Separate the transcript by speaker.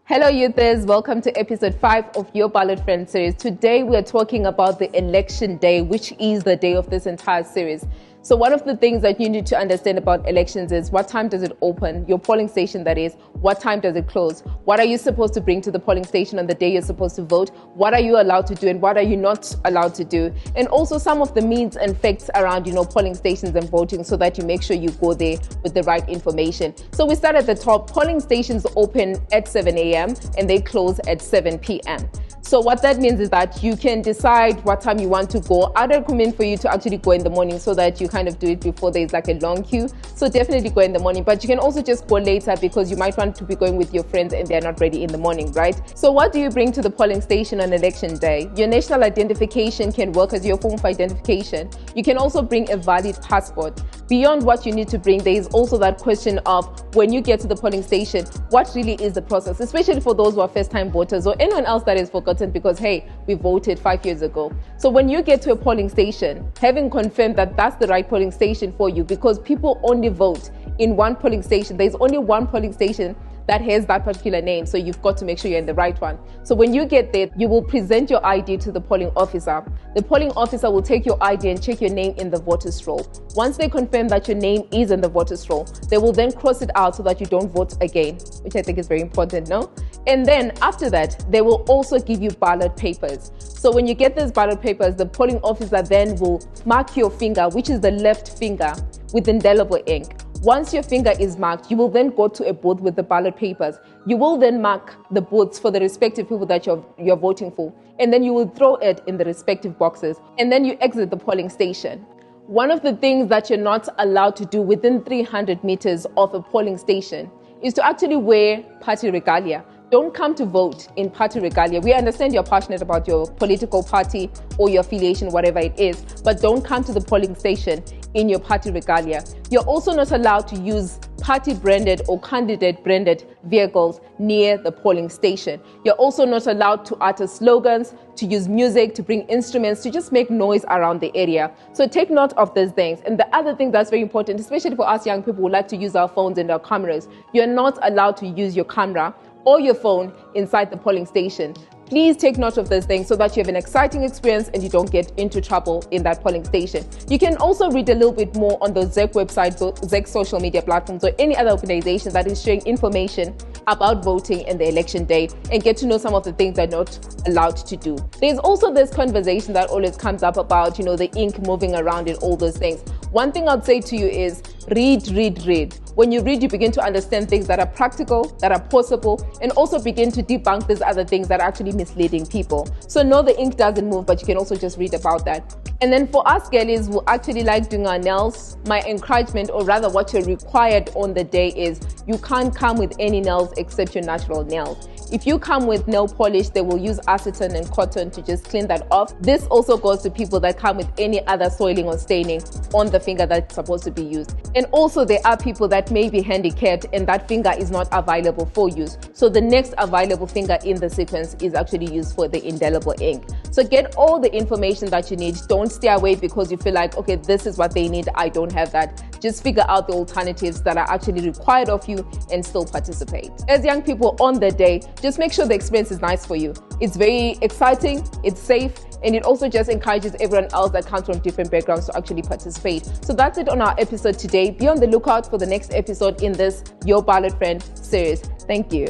Speaker 1: Hello youthers, welcome to episode 5 of your Ballot Friend series. Today we are talking about the election day, which is the day of this entire series. So one of the things that you need to understand about elections is what time does it open, your polling station that is, what time does it close, what are you supposed to bring to the polling station on the day you're supposed to vote, what are you allowed to do and what are you not allowed to do, and also some of the means and facts around, polling stations and voting so that you make sure you go there with the right information. So we start at the top. Polling stations open at 7 a.m. and they close at 7 p.m. So what that means is that you can decide what time you want to go. I'd recommend for you to actually go in the morning so that you kind of do it before there's like a long queue. So definitely go in the morning, but you can also just go later because you might want to be going with your friends and they're not ready in the morning, right? So what do you bring to the polling station on election day? Your national identification can work as your form of identification. You can also bring a valid passport. Beyond what you need to bring, there is also that question of when you get to the polling station, what really is the process, especially for those who are first-time voters or anyone else that is forgotten because, hey, we voted 5 years ago. So when you get to a polling station, having confirmed that that's the right polling station for you, because people only vote in one polling station, there's only one polling station that has that particular name, so you've got to make sure you're in the right one. So when you get there, you will present your ID to the polling officer. The polling officer will take your ID and check your name in the voters roll. Once they confirm that your name is in the voters roll, they will then cross it out so that you don't vote again, which I think is very important, no? And then after that, they will also give you ballot papers. So when you get these ballot papers, the polling officer then will mark your finger, which is the left finger, with indelible ink. Once your finger is marked, you will then go to a booth with the ballot papers. You will then mark the booths for the respective people that you're voting for, and then you will throw it in the respective boxes, and then you exit the polling station. One of the things that you're not allowed to do within 300 meters of a polling station is to actually wear party regalia. Don't come to vote in party regalia. We understand you're passionate about your political party or your affiliation, whatever it is, but don't come to the polling station in your party regalia. You're also not allowed to use party branded or candidate branded vehicles near the polling station. You're also not allowed to utter slogans, to use music, to bring instruments, to just make noise around the area. So take note of these things. And the other thing that's very important, especially for us young people who like to use our phones and our cameras, you're not allowed to use your camera or your phone inside the polling station. Please take note of those things so that you have an exciting experience and you don't get into trouble in that polling station. You can also read a little bit more on the ZEC website, ZEC social media platforms, or any other organization that is sharing information about voting and the election day and get to know some of the things they're not allowed to do. There's also this conversation that always comes up about, the ink moving around and all those things. One thing I'd say to you is read. When you read, you begin to understand things that are practical, that are possible, and also begin to debunk these other things that are actually misleading people. So no, the ink doesn't move, but you can also just read about that. And then for us girlies who actually like doing our nails, my encouragement, or rather what you're required on the day is you can't come with any nails except your natural nails. If you come with nail polish, they will use acetone and cotton to just clean that off. This also goes to people that come with any other soiling or staining on the finger that's supposed to be used. And also there are people that may be handicapped and that finger is not available for use. So the next available finger in the sequence is actually used for the indelible ink. So get all the information that you need. Don't stay away because you feel like, okay, this is what they need, I don't have that. Just figure out the alternatives that are actually required of you and still participate. As young people on the day, just make sure the experience is nice for you. It's very exciting, it's safe, and it also just encourages everyone else that comes from different backgrounds to actually participate. So that's it on our episode today. Be on the lookout for the next episode in this Your Ballot Friend series. Thank you.